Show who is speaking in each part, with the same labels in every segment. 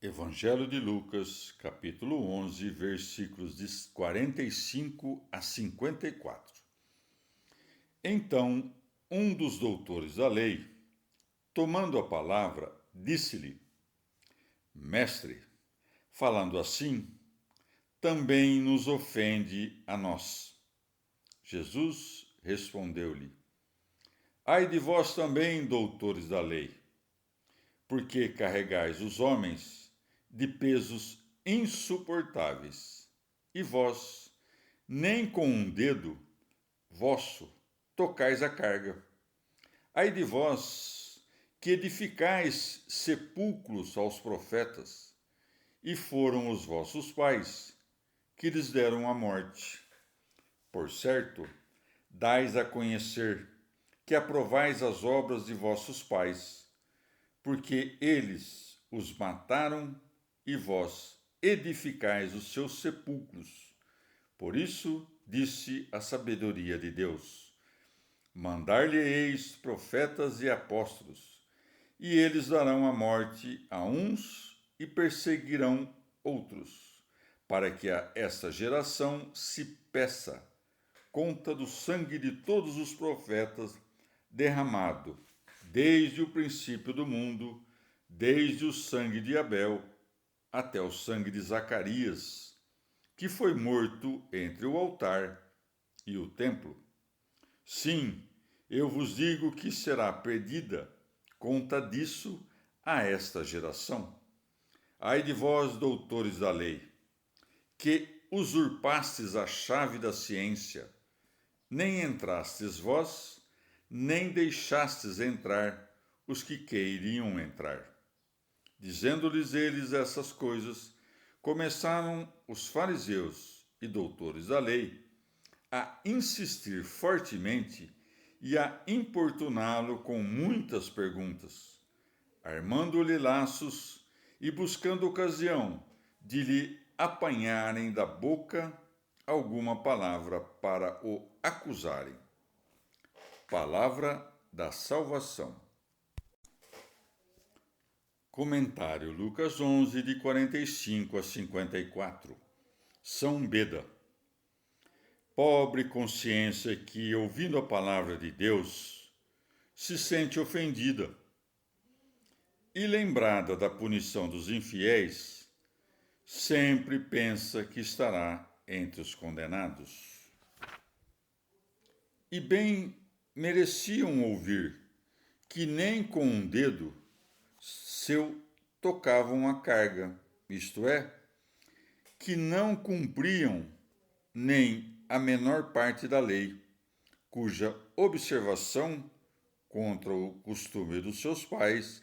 Speaker 1: Evangelho de Lucas, capítulo 11, versículos de 45 a 54. Então, um dos doutores da lei, tomando a palavra, disse-lhe: Mestre, falando assim, também nos ofende a nós. Jesus respondeu-lhe: Ai de vós também, doutores da lei, porque carregais os homens de pesos insuportáveis, e vós, nem com um dedo vosso, tocais a carga. Ai de vós, que edificais sepulcros aos profetas, e foram os vossos pais que lhes deram a morte. Por certo, dais a conhecer que aprovais as obras de vossos pais, porque eles os mataram e vós edificais os seus sepulcros. Por isso disse a sabedoria de Deus: Mandar-lhe-eis profetas e apóstolos, e eles darão a morte a uns e perseguirão outros, para que a esta geração se peça conta do sangue de todos os profetas derramado desde o princípio do mundo, desde o sangue de Abel até o sangue de Zacarias, que foi morto entre o altar e o templo. Sim, eu vos digo que será perdida conta disso a esta geração. Ai de vós, doutores da lei, que usurpastes a chave da ciência, nem entrastes vós, nem deixastes entrar os que queriam entrar. Dizendo-lhes eles essas coisas, começaram os fariseus e doutores da lei a insistir fortemente e a importuná-lo com muitas perguntas, armando-lhe laços e buscando ocasião de lhe apanharem da boca alguma palavra para o acusarem. Palavra da salvação. Comentário Lucas 11, de 45 a 54. São Beda. Pobre consciência que, ouvindo a palavra de Deus, se sente ofendida e, lembrada da punição dos infiéis, sempre pensa que estará entre os condenados. E bem mereciam ouvir que nem com um dedo seu tocavam a carga, isto é, que não cumpriam nem a menor parte da lei, cuja observação contra o costume dos seus pais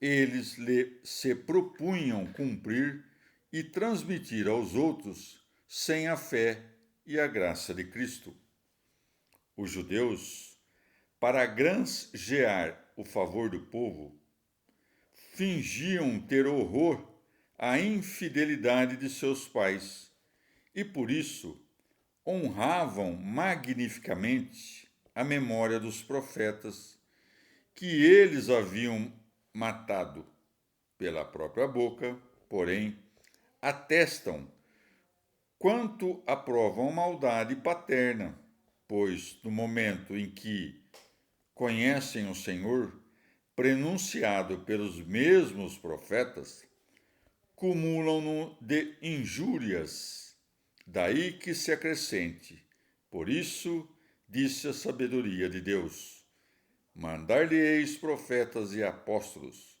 Speaker 1: eles se propunham cumprir e transmitir aos outros sem a fé e a graça de Cristo. Os judeus, para granjear o favor do povo, fingiam ter horror à infidelidade de seus pais e, por isso, honravam magnificamente a memória dos profetas que eles haviam matado. Pela própria boca, porém, atestam quanto aprovam maldade paterna, pois no momento em que conhecem o Senhor, prenunciado pelos mesmos profetas, cumulam-no de injúrias, daí que se acrescente. Por isso, disse a sabedoria de Deus: Mandar-lhe-eis profetas e apóstolos,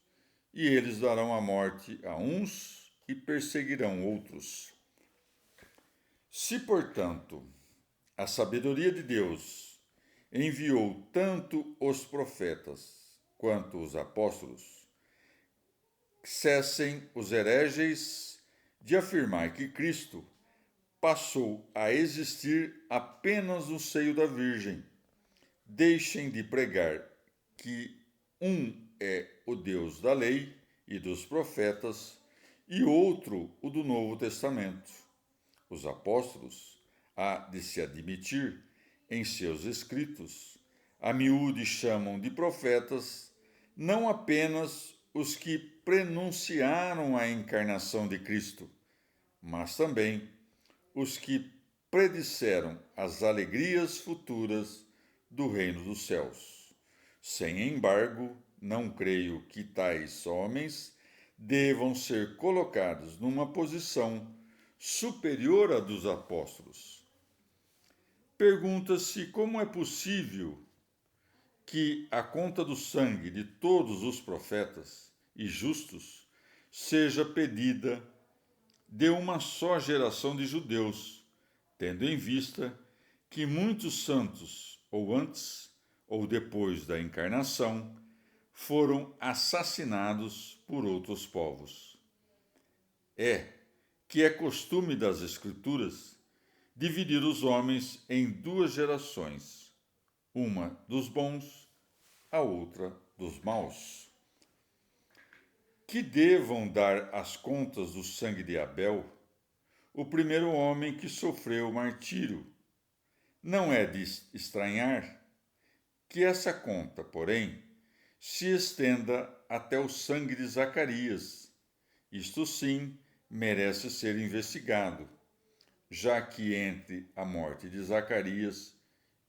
Speaker 1: e eles darão a morte a uns e perseguirão outros. Se, portanto, a sabedoria de Deus enviou tanto os profetas quanto os apóstolos, cessem os hereges de afirmar que Cristo passou a existir apenas no seio da Virgem. Deixem de pregar que um é o Deus da lei e dos profetas e outro o do Novo Testamento. Os apóstolos há de se admitir em seus escritos, a miúde chamam de profetas não apenas os que prenunciaram a encarnação de Cristo, mas também os que predisseram as alegrias futuras do reino dos céus. Sem embargo, não creio que tais homens devam ser colocados numa posição superior à dos apóstolos. Pergunta-se como é possível que a conta do sangue de todos os profetas e justos seja pedida de uma só geração de judeus, tendo em vista que muitos santos, ou antes ou depois da encarnação, foram assassinados por outros povos. Que é costume das Escrituras dividir os homens em duas gerações, uma dos bons, a outra dos maus. Que devam dar as contas do sangue de Abel, o primeiro homem que sofreu martírio. Não é de estranhar que essa conta, porém, se estenda até o sangue de Zacarias. Isto sim merece ser investigado, já que entre a morte de Zacarias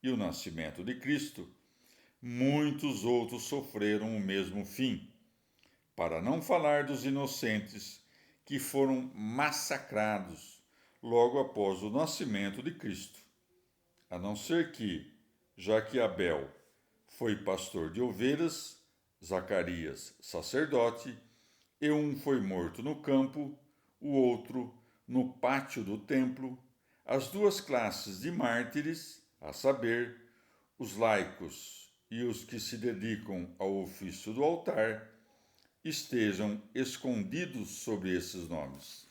Speaker 1: e o nascimento de Cristo, muitos outros sofreram o mesmo fim, para não falar dos inocentes que foram massacrados logo após o nascimento de Cristo. A não ser que, já que Abel foi pastor de ovelhas, Zacarias sacerdote, e um foi morto no campo, o outro no pátio do templo, as duas classes de mártires, a saber, os laicos e os que se dedicam ao ofício do altar, estejam escondidos sobre esses nomes.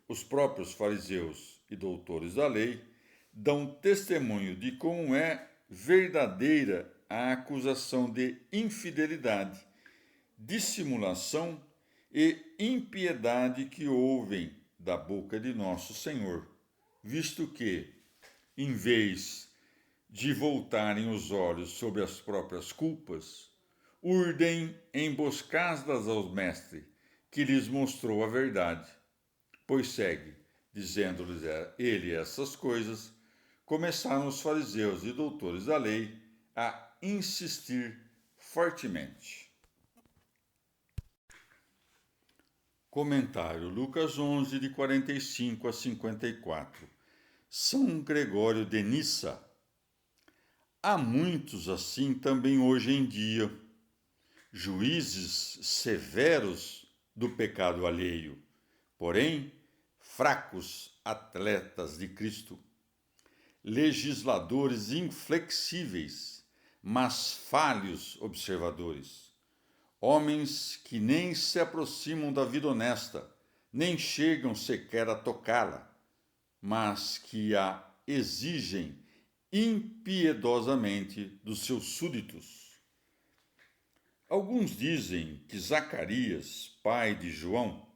Speaker 1: Os próprios fariseus e doutores da lei dão testemunho de como é verdadeira a acusação de infidelidade, dissimulação e impiedade que ouvem da boca de nosso Senhor, visto que, em vez de voltarem os olhos sobre as próprias culpas, urdem emboscadas ao Mestre, que lhes mostrou a verdade. Pois segue, dizendo-lhes ele essas coisas, começaram os fariseus e doutores da lei a insistir fortemente. Comentário Lucas 11, de 45 a 54. São Gregório de Nissa. Há muitos assim também hoje em dia, juízes severos do pecado alheio, porém fracos atletas de Cristo, legisladores inflexíveis, mas falhos observadores, homens que nem se aproximam da vida honesta, nem chegam sequer a tocá-la, mas que a exigem impiedosamente dos seus súditos. Alguns dizem que Zacarias, pai de João,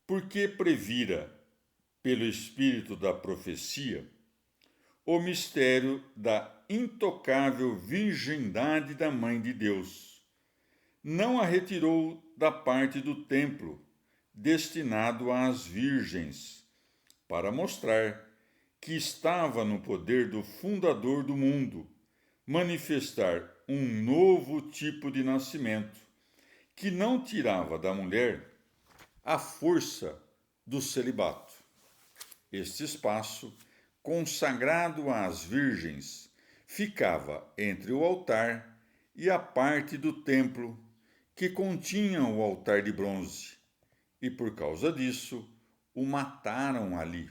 Speaker 1: porque previra, pelo espírito da profecia, o mistério da intocável virgindade da Mãe de Deus, não a retirou da parte do templo destinado às virgens, para mostrar que estava no poder do fundador do mundo manifestar um novo tipo de nascimento, que não tirava da mulher a força do celibato. Este espaço, consagrado às virgens, ficava entre o altar e a parte do templo que continha o altar de bronze, e por causa disso o mataram ali.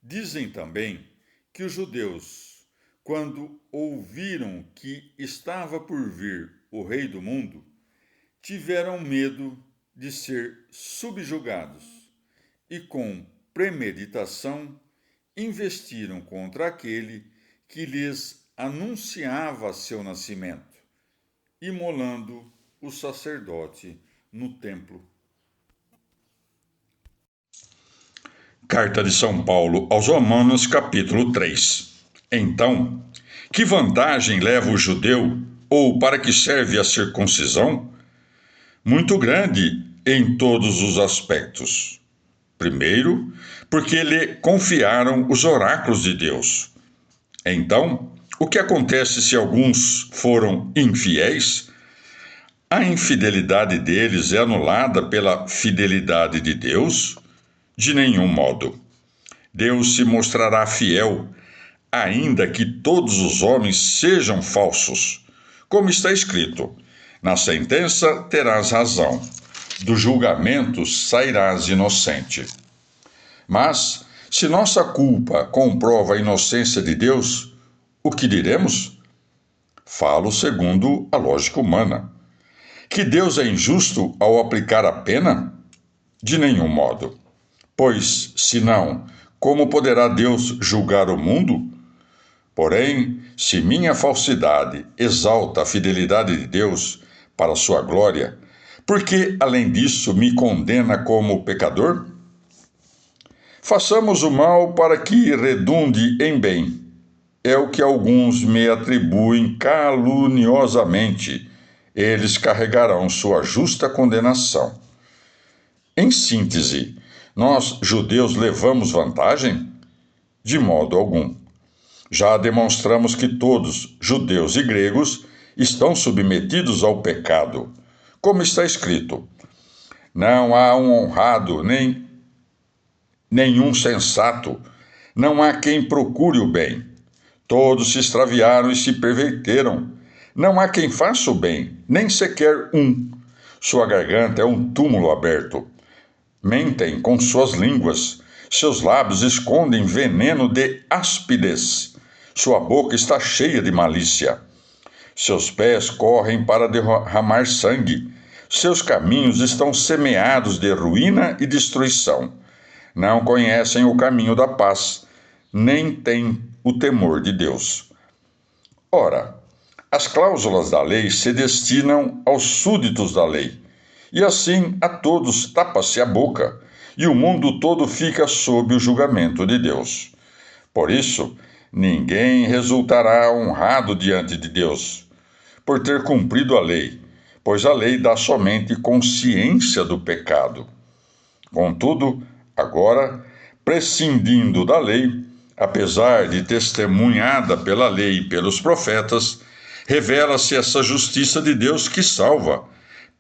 Speaker 1: Dizem também que os judeus, quando ouviram que estava por vir o Rei do mundo, tiveram medo de ser subjugados e, com premeditação, investiram contra aquele que lhes anunciava seu nascimento, imolando o sacerdote no templo. Carta de São Paulo aos Romanos, capítulo 3. Então, que vantagem leva o judeu ou para que serve a circuncisão? Muito grande em todos os aspectos. Primeiro, porque lhe confiaram os oráculos de Deus. Então, o que acontece se alguns foram infiéis? A infidelidade deles é anulada pela fidelidade de Deus? De nenhum modo. Deus se mostrará fiel, ainda que todos os homens sejam falsos. Como está escrito: na sentença terás razão, do julgamento sairás inocente. Mas, se nossa culpa comprova a inocência de Deus, o que diremos? Falo segundo a lógica humana. Que Deus é injusto ao aplicar a pena? De nenhum modo. Pois, se não, como poderá Deus julgar o mundo? Porém, se minha falsidade exalta a fidelidade de Deus para sua glória, por que, além disso, me condena como pecador? Façamos o mal para que redunde em bem. É o que alguns me atribuem caluniosamente. Eles carregarão sua justa condenação. Em síntese, nós, judeus, levamos vantagem? De modo algum. Já demonstramos que todos, judeus e gregos, estão submetidos ao pecado. Como está escrito: não há um honrado, nem nenhum sensato, não há quem procure o bem. Todos se extraviaram e se perverteram. Não há quem faça o bem, nem sequer um. Sua garganta é um túmulo aberto. Mentem com suas línguas. Seus lábios escondem veneno de áspidez. Sua boca está cheia de malícia. Seus pés correm para derramar sangue. Seus caminhos estão semeados de ruína e destruição. Não conhecem o caminho da paz, nem têm o temor de Deus. Ora, as cláusulas da lei se destinam aos súditos da lei, e assim a todos tapa-se a boca, e o mundo todo fica sob o julgamento de Deus. Por isso, ninguém resultará honrado diante de Deus, por ter cumprido a lei, pois a lei dá somente consciência do pecado. Contudo, agora, prescindindo da lei, apesar de testemunhada pela lei e pelos profetas, revela-se essa justiça de Deus que salva,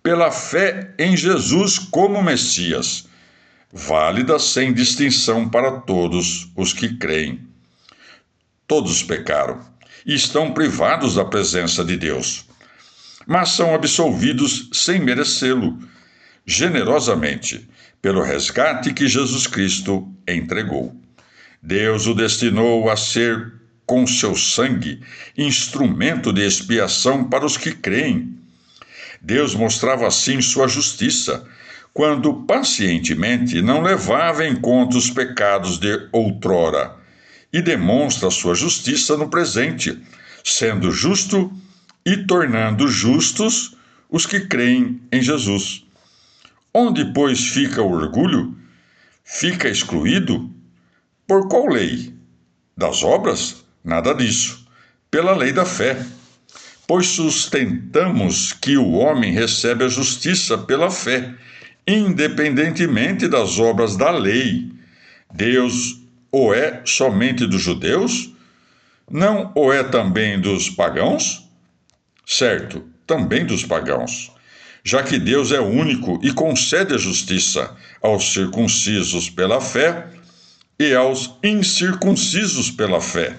Speaker 1: pela fé em Jesus como Messias, válida sem distinção para todos os que creem. Todos pecaram e estão privados da presença de Deus, mas são absolvidos sem merecê-lo, generosamente, pelo resgate que Jesus Cristo entregou. Deus o destinou a ser, com seu sangue, instrumento de expiação para os que creem. Deus mostrava assim sua justiça, quando pacientemente não levava em conta os pecados de outrora, e demonstra sua justiça no presente, sendo justo e tornando justos os que creem em Jesus. Onde, pois, fica o orgulho? Fica excluído? Por qual lei? Das obras? Nada disso. Pela lei da fé. Pois sustentamos que o homem recebe a justiça pela fé, independentemente das obras da lei. Deus o é somente dos judeus? Não o é também dos pagãos? Certo, também dos pagãos, já que Deus é único e concede a justiça aos circuncisos pela fé e aos incircuncisos pela fé.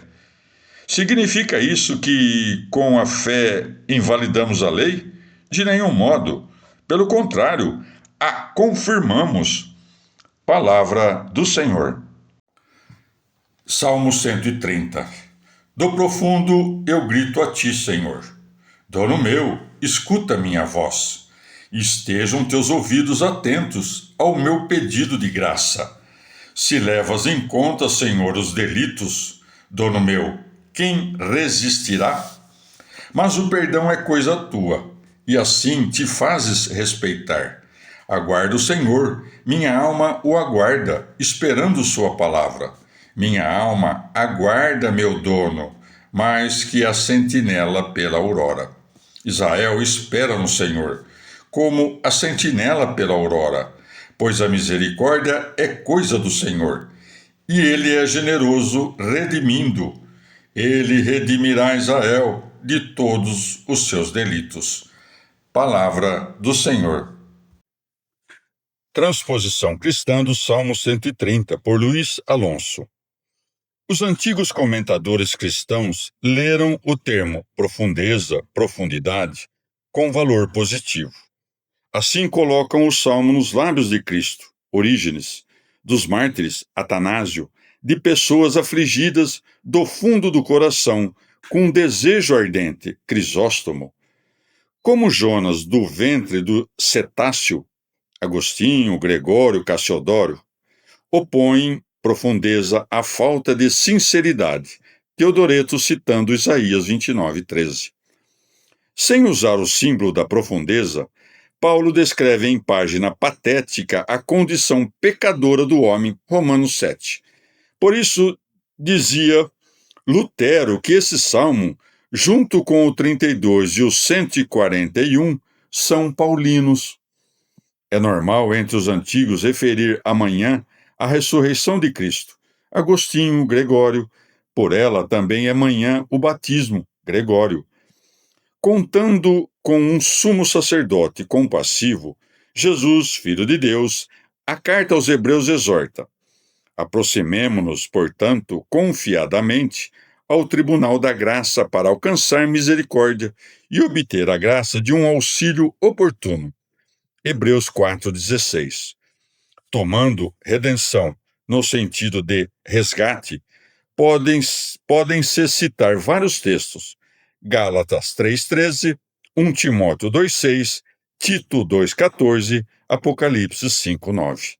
Speaker 1: Significa isso que, com a fé, invalidamos a lei? De nenhum modo. Pelo contrário, a confirmamos. Palavra do Senhor. Salmo 130. Do profundo eu grito a ti, Senhor. Dono meu, escuta minha voz. Estejam teus ouvidos atentos ao meu pedido de graça. Se levas em conta, Senhor, os delitos, dono meu, quem resistirá? Mas o perdão é coisa tua, e assim te fazes respeitar. Aguarda o Senhor, minha alma o aguarda, esperando sua palavra. Minha alma aguarda meu dono, mais que a sentinela pela aurora. Israel espera no Senhor, como a sentinela pela aurora, pois a misericórdia é coisa do Senhor, e ele é generoso redimindo. Ele redimirá Israel de todos os seus delitos. Palavra do Senhor. Transposição cristã do Salmo 130, por Luiz Alonso. Os antigos comentadores cristãos leram o termo profundeza, profundidade, com valor positivo. Assim colocam o salmo nos lábios de Cristo, Orígenes, dos mártires, Atanásio, de pessoas afligidas do fundo do coração, com um desejo ardente, Crisóstomo. Como Jonas do ventre do cetáceo, Agostinho, Gregório, Cassiodoro, opõem profundeza à falta de sinceridade, Teodoreto citando Isaías 29:13. Sem usar o símbolo da profundeza, Paulo descreve em página patética a condição pecadora do homem, Romanos 7. Por isso, dizia Lutero que esse salmo, junto com o 32 e o 141, são paulinos. É normal entre os antigos referir amanhã a ressurreição de Cristo. Agostinho, Gregório, por ela também é manhã o batismo, Gregório. Contando com um sumo sacerdote compassivo, Jesus, Filho de Deus, a carta aos Hebreus exorta: aproximemo-nos, portanto, confiadamente ao tribunal da graça para alcançar misericórdia e obter a graça de um auxílio oportuno. Hebreus 4,16. Tomando redenção no sentido de resgate, podem-se citar vários textos: Gálatas 3,13, 1 Timóteo 2,6, Tito 2,14, Apocalipse 5,9.